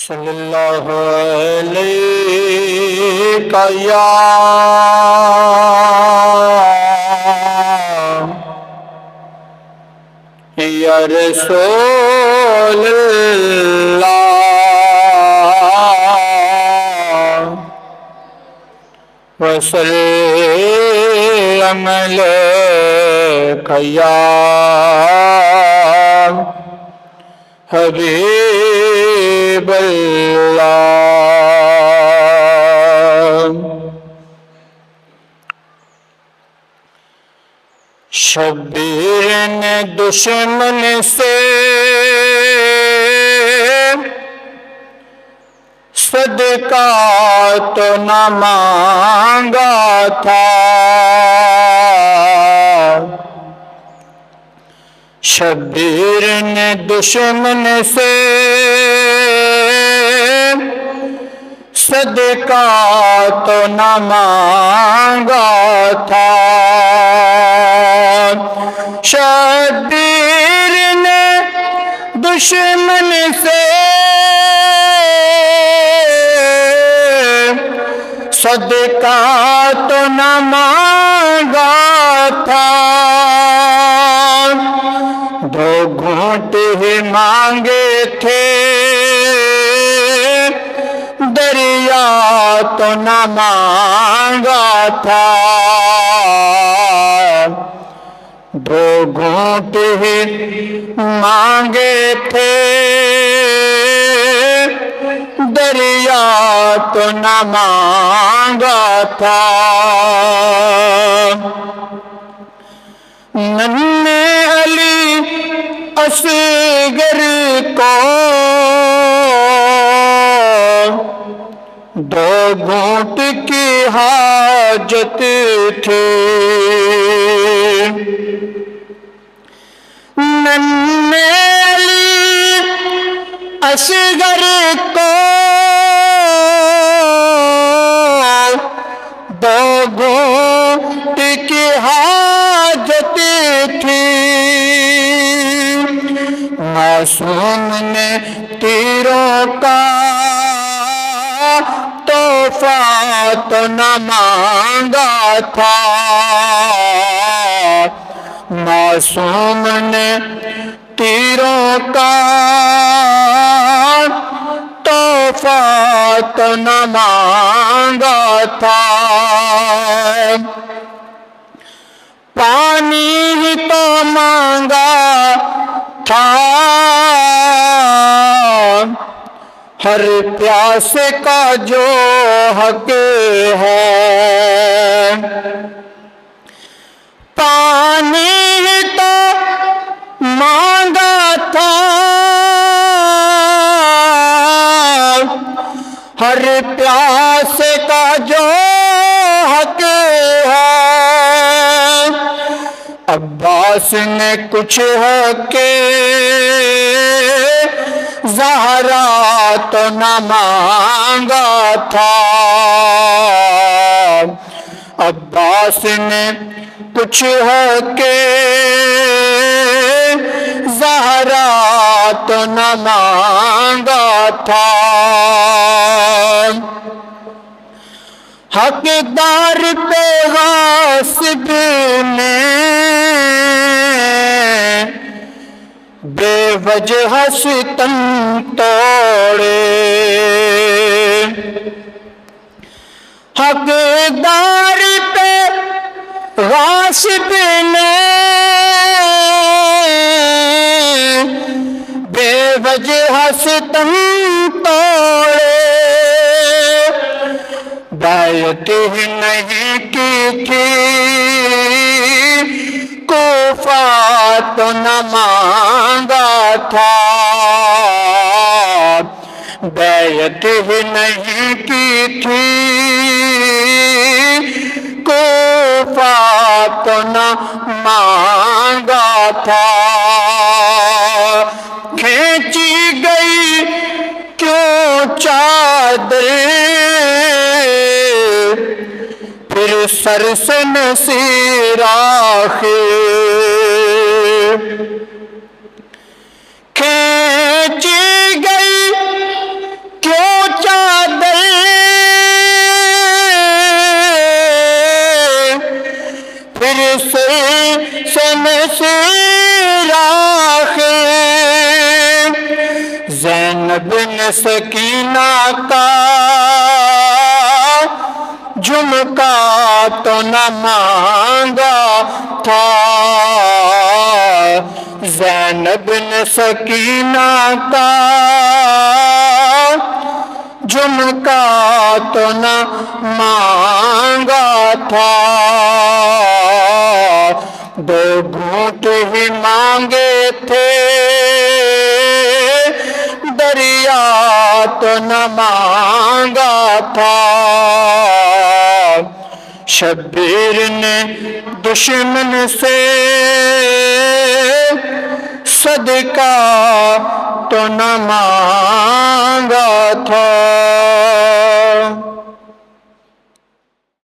صلی اللہ علیہ یا رسول اللہ وسلم علیک یا حبیب اللہ۔ شبیر نے دشمن سے صدقہ تو نہ مانگا تھا، شبیر نے دشمن سے صدقہ تو نہ مانگا تھا، شبیر نے دشمن سے صدقہ تو نہ مانگا تھا، دو گھونٹ ہی مانگے تھے، دریا تو نہ مانگا تھا، دو گھونٹ ہی مانگے تھے، دریا تو نہ مانگا تھا، ننھے علی اصغر کو دو گھونٹ کی حاجت تھی، ننھے علی اصغر کو دو گھونٹ کی حاجت تھی، معصوم نے تیروں کا تحفہ تو نہ مانگا تھا، معصوم نے تیروں کا تحفہ تو نہ مانگا تھا، پانی ہی تو مانگا تھا، ہر پیاس کا جو حق ہے، پانی ہی تو مانگا تھا، ہر پیاس کا جو حق ہے، عباس نے کچھ حق زہرا تو نہ مانگا تھا، عباس نے کچھ حق زہرا تو نہ مانگا تھا، حقدار پہ غاصب نے بے وجہ ستم توڑے، حقدار پہ غاصب نے بے وجہ ستم توڑے، بیعت ہی نہیں کی تھی، کوفہ تو نہ مانگا تھا، بیعت ہی نہیں کی تھی، کوفہ تو نہ مانگا تھا، کھینچی گئی کیوں چادر پھر سر سے نصیر آخر، کھینچی گئی زینب نے سکینہ کا جھمکا تو نہ مانگا تھا، زینب نے سکینہ کا جھمکا تو نہ مانگا تھا، دو گھونٹ ہی مانگے تھے دریا تو نہ مانگا تھا، شبیر نے دشمن سے صدقہ تو نہ مانگا